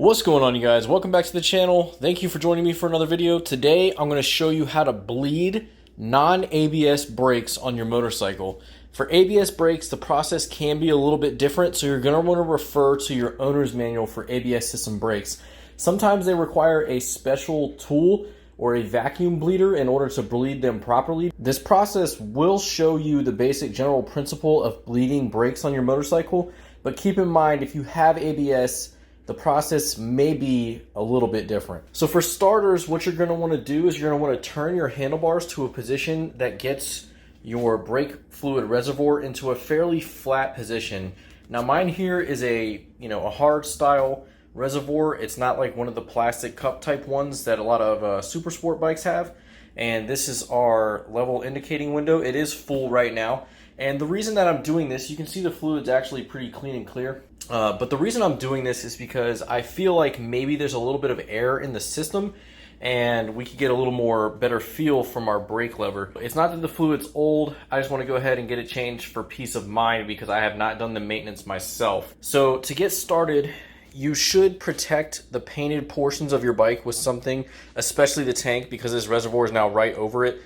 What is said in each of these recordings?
What's going on, you guys? Welcome back to the channel. Thank you for joining me for another video. Today I'm going to show you how to bleed non-ABS brakes on your motorcycle. For ABS brakes, the process can be a little bit different, so you're going to want to refer to your owner's manual for ABS system brakes. Sometimes they require a special tool or a vacuum bleeder in order to bleed them properly. This process will show you the basic general principle of bleeding brakes on your motorcycle, but keep in mind, if you have ABS, the process may be a little bit different. So for starters, what you're going to want to do is you're going to want to turn your handlebars to a position that gets your brake fluid reservoir into a fairly flat position. Now mine here is a hard style reservoir. It's not like one of the plastic cup type ones that a lot of super sport bikes have. And this is our level indicating window. It is full right now. And the reason that I'm doing this, you can see the fluid's actually pretty clean and clear. But the reason I'm doing this is because I feel like maybe there's a little bit of air in the system and we could get a little more better feel from our brake lever. It's not that the fluid's old, I just want to go ahead and get it changed for peace of mind because I have not done the maintenance myself. So to get started, you should protect the painted portions of your bike with something, especially the tank, because this reservoir is now right over it.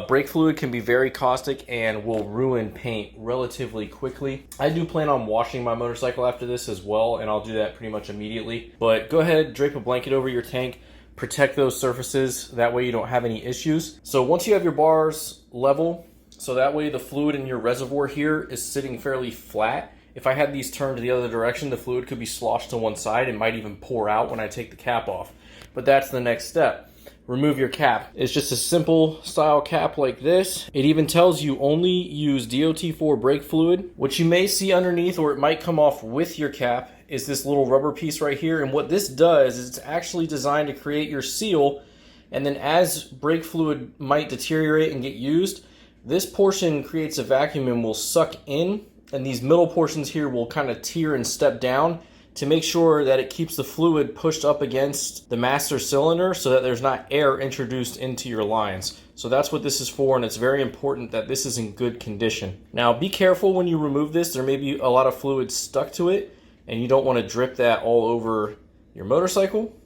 Brake fluid can be very caustic and will ruin paint relatively quickly. I do plan on washing my motorcycle after this as well, and I'll do that pretty much immediately. But go ahead, drape a blanket over your tank, protect those surfaces, that way you don't have any issues. So once you have your bars level, so that way the fluid in your reservoir here is sitting fairly flat. If I had these turned to the other direction, the fluid could be sloshed to one side and might even pour out when I take the cap off. But that's the next step. Remove your cap. It's just a simple style cap like this. It even tells you only use DOT4 brake fluid. What you may see underneath, or it might come off with your cap, is this little rubber piece right here. And what this does is it's actually designed to create your seal, and then as brake fluid might deteriorate and get used, this portion creates a vacuum and will suck in, and these middle portions here will kind of tear and step down to make sure that it keeps the fluid pushed up against the master cylinder so that there's not air introduced into your lines. So that's what this is for, and it's very important that this is in good condition. Now be careful when you remove this. There may be a lot of fluid stuck to it, and you don't want to drip that all over your motorcycle.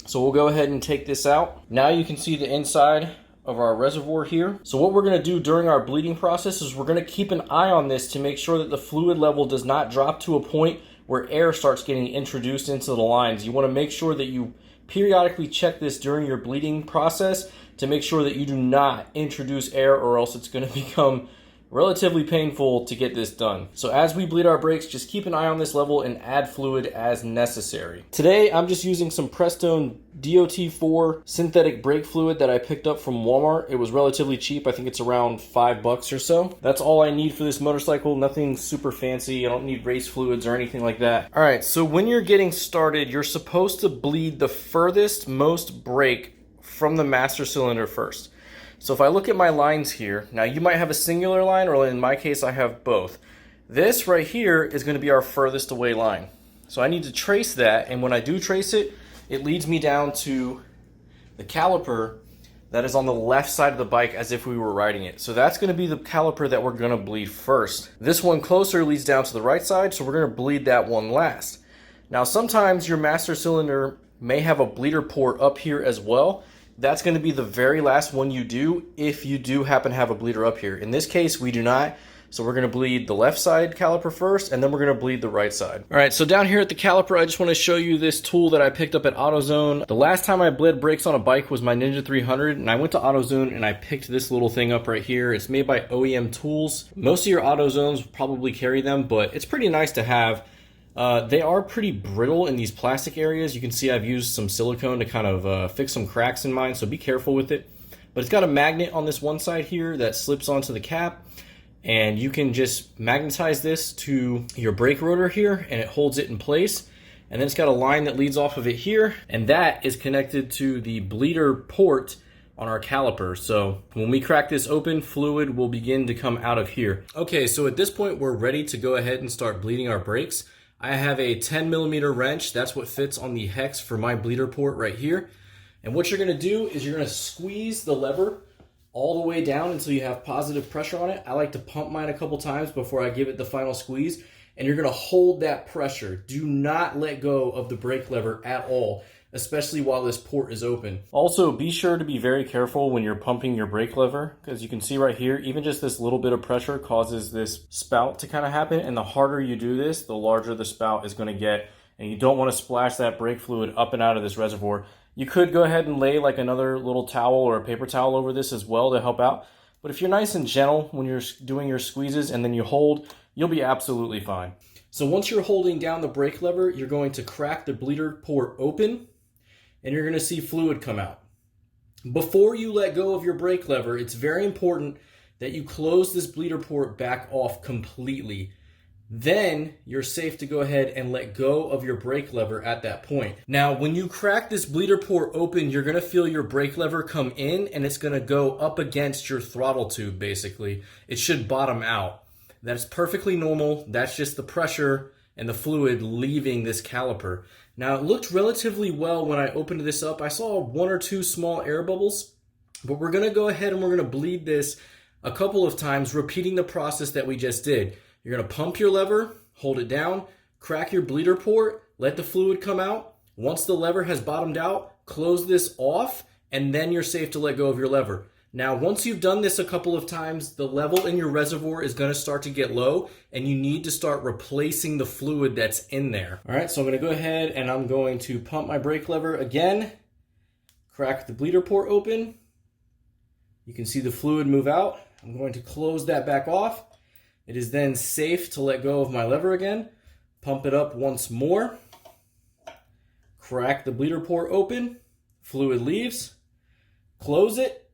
So we'll go ahead and take this out. Now you can see the inside of our reservoir here. So what we're going to do during our bleeding process is we're going to keep an eye on this to make sure that the fluid level does not drop to a point where air starts getting introduced into the lines. You want to make sure that you periodically check this during your bleeding process to make sure that you do not introduce air, or else it's going to become relatively painful to get this done. So as we bleed our brakes, just keep an eye on this level and add fluid as necessary. Today, I'm just using some Prestone DOT4 synthetic brake fluid that I picked up from Walmart. It was relatively cheap. I think it's around $5 or so. That's all I need for this motorcycle. Nothing super fancy. I don't need race fluids or anything like that. All right, so when you're getting started, you're supposed to bleed the furthest most brake from the master cylinder first. So if I look at my lines here, now you might have a singular line, or in my case I have both. This right here is going to be our furthest away line. So I need to trace that, and when I do trace it, it leads me down to the caliper that is on the left side of the bike as if we were riding it. So that's going to be the caliper that we're going to bleed first. This one closer leads down to the right side, so we're going to bleed that one last. Now sometimes your master cylinder may have a bleeder port up here as well. That's going to be the very last one you do if you do happen to have a bleeder up here. In this case, we do not. So we're going to bleed the left side caliper first, and then we're going to bleed the right side. All right, so down here at the caliper, I just want to show you this tool that I picked up at AutoZone. The last time I bled brakes on a bike was my Ninja 300, and I went to AutoZone and I picked this little thing up right here. It's made by OEM Tools. Most of your AutoZones probably carry them, but it's pretty nice to have. They are pretty brittle in these plastic areas. You can see I've used some silicone to kind of fix some cracks in mine, so be careful with it. But it's got a magnet on this one side here that slips onto the cap, and you can just magnetize this to your brake rotor here, and it holds it in place. And then it's got a line that leads off of it here, and that is connected to the bleeder port on our caliper. So when we crack this open, fluid will begin to come out of here. Okay, so at this point, we're ready to go ahead and start bleeding our brakes. I have a 10mm wrench. That's what fits on the hex for my bleeder port right here. And what you're going to do is you're going to squeeze the lever all the way down until you have positive pressure on it. I like to pump mine a couple times before I give it the final squeeze. and you're gonna hold that pressure. Do not let go of the brake lever at all, especially while this port is open. Also, be sure to be very careful when you're pumping your brake lever, because you can see right here, even just this little bit of pressure causes this spout to kind of happen, and the harder you do this, the larger the spout is going to get, and you don't want to splash that brake fluid up and out of this reservoir. You could go ahead and lay like another little towel or a paper towel over this as well to help out, but if you're nice and gentle when you're doing your squeezes and then you hold, you'll be absolutely fine. So once you're holding down the brake lever, you're going to crack the bleeder port open, and you're going to see fluid come out. Before you let go of your brake lever, it's very important that you close this bleeder port back off completely. Then you're safe to go ahead and let go of your brake lever at that point. Now, when you crack this bleeder port open, you're going to feel your brake lever come in, and it's going to go up against your throttle tube, basically. It should bottom out. That's perfectly normal. That's just the pressure and the fluid leaving this caliper. Now, it looked relatively well when I opened this up. I saw 1 or 2 small air bubbles, but we're gonna go ahead and we're gonna bleed this a couple of times, repeating the process that we just did. You're gonna pump your lever, hold it down, crack your bleeder port, let the fluid come out. Once the lever has bottomed out, close this off, and then you're safe to let go of your lever. Now, once you've done this a couple of times, the level in your reservoir is going to start to get low, and you need to start replacing the fluid that's in there. All right, so I'm going to go ahead and I'm going to pump my brake lever again, crack the bleeder port open. You can see the fluid move out. I'm going to close that back off. It is then safe to let go of my lever again, pump it up once more, crack the bleeder port open, fluid leaves, close it,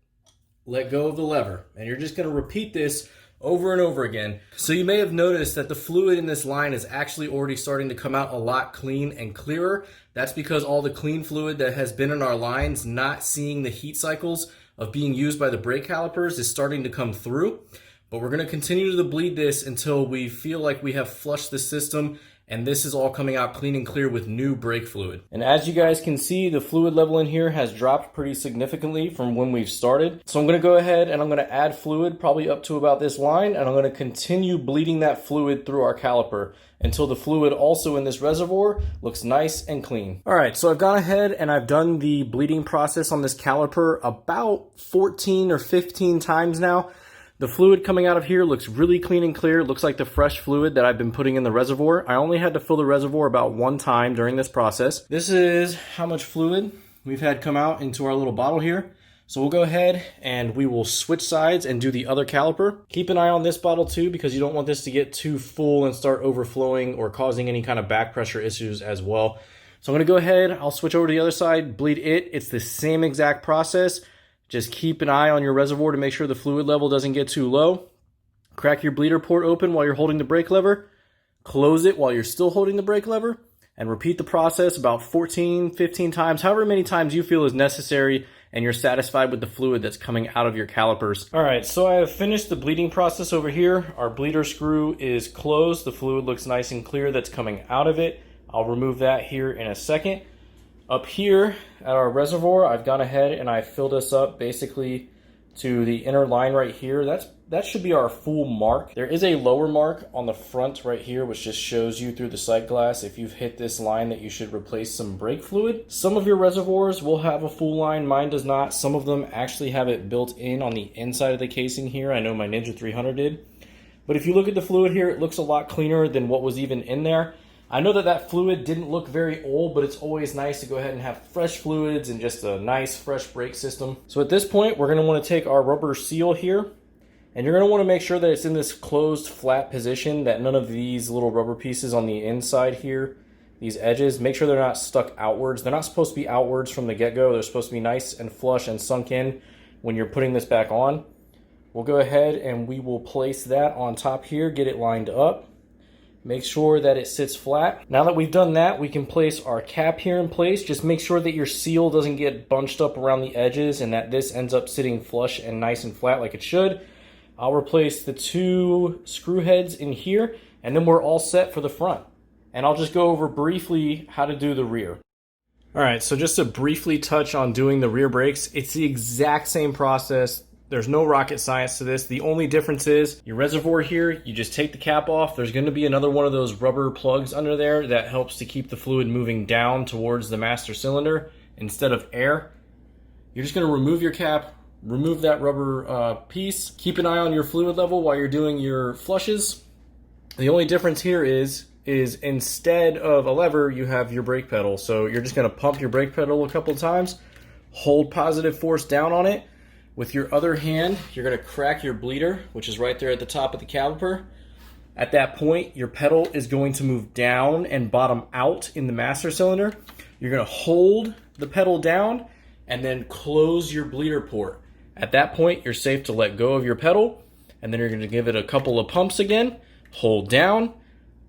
let go of the lever, and you're just going to repeat this over and over again. So you may have noticed that the fluid in this line is actually already starting to come out a lot clean and clearer. That's because all the clean fluid that has been in our lines, not seeing the heat cycles of being used by the brake calipers, is starting to come through. But we're going to continue to bleed this until we feel like we have flushed the system and this is all coming out clean and clear with new brake fluid. And as you guys can see, the fluid level in here has dropped pretty significantly from when we've started. So I'm going to go ahead and I'm going to add fluid probably up to about this line, and I'm going to continue bleeding that fluid through our caliper until the fluid also in this reservoir looks nice and clean. All right, so I've gone ahead and I've done the bleeding process on this caliper about 14 or 15 times now. The fluid coming out of here looks really clean and clear. It looks like the fresh fluid that I've been putting in the reservoir. I only had to fill the reservoir about 1 time during this process. This is how much fluid we've had come out into our little bottle here. So we'll go ahead and we will switch sides and do the other caliper. Keep an eye on this bottle too, because you don't want this to get too full and start overflowing or causing any kind of back pressure issues as well. So I'm gonna go ahead, I'll switch over to the other side, bleed it. It's the same exact process. Just keep an eye on your reservoir to make sure the fluid level doesn't get too low. Crack your bleeder port open while you're holding the brake lever. Close it while you're still holding the brake lever. And repeat the process about 14, 15 times, however many times you feel is necessary and you're satisfied with the fluid that's coming out of your calipers. All right, so I have finished the bleeding process over here. Our bleeder screw is closed. The fluid looks nice and clear that's coming out of it. I'll remove that here in a second. Up here at our reservoir, I've gone ahead and I filled us up basically to the inner line right here. That should be our full mark. There is a lower mark on the front right here, which just shows you through the sight glass if you've hit this line that you should replace some brake fluid. Some of your reservoirs will have a full line, mine does not. Some of them actually have it built in on the inside of the casing here. I know my Ninja 300 did. But if you look at the fluid here, it looks a lot cleaner than what was even in there. I know that fluid didn't look very old, but it's always nice to go ahead and have fresh fluids and just a nice fresh brake system. So at this point, we're going to want to take our rubber seal here, and you're going to want to make sure that it's in this closed flat position, that none of these little rubber pieces on the inside here, these edges, make sure they're not stuck outwards. They're not supposed to be outwards from the get-go. They're supposed to be nice and flush and sunk in when you're putting this back on. We'll go ahead and we will place that on top here, get it lined up. Make sure that it sits flat. Now that we've done that, we can place our cap here in place. Just make sure that your seal doesn't get bunched up around the edges and that this ends up sitting flush and nice and flat like it should. I'll replace the 2 screw heads in here, and then we're all set for the front. And I'll just go over briefly how to do the rear. All right, so just to briefly touch on doing the rear brakes, it's the exact same process There's no rocket science to this. The only difference is your reservoir here, you just take the cap off. There's going to be another one of those rubber plugs under there that helps to keep the fluid moving down towards the master cylinder instead of air. You're just going to remove your cap, remove that rubber piece. Keep an eye on your fluid level while you're doing your flushes. The only difference here is instead of a lever, you have your brake pedal. So you're just going to pump your brake pedal a couple times, hold positive force down on it. With your other hand, you're going to crack your bleeder, which is right there at the top of the caliper. At that point, your pedal is going to move down and bottom out in the master cylinder. You're going to hold the pedal down and then close your bleeder port. At that point, you're safe to let go of your pedal, and then you're going to give it a couple of pumps again, hold down,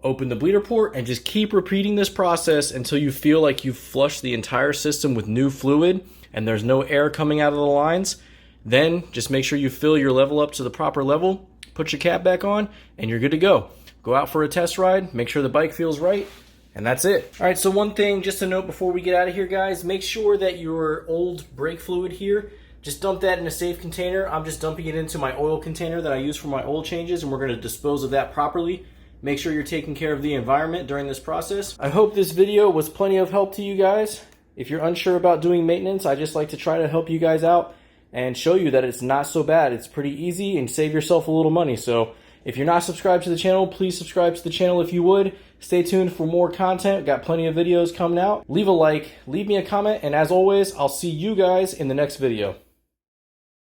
open the bleeder port, and just keep repeating this process until you feel like you've flushed the entire system with new fluid and there's no air coming out of the lines. Then just make sure you fill your level up to the proper level, put your cap back on, and you're good to go. Go out for a test ride, make sure the bike feels right, and that's it. All right, so one thing just to note before we get out of here, guys, make sure that your old brake fluid here, just dump that in a safe container. I'm just dumping it into my oil container that I use for my oil changes, and we're gonna dispose of that properly. Make sure you're taking care of the environment during this process. I hope this video was plenty of help to you guys. If you're unsure about doing maintenance, I just like to try to help you guys out and show you that it's not so bad. It's pretty easy and save yourself a little money. So if you're not subscribed to the channel, please subscribe to the channel if you would. Stay tuned for more content. We've got plenty of videos coming out. Leave a like, leave me a comment, and as always, I'll see you guys in the next video.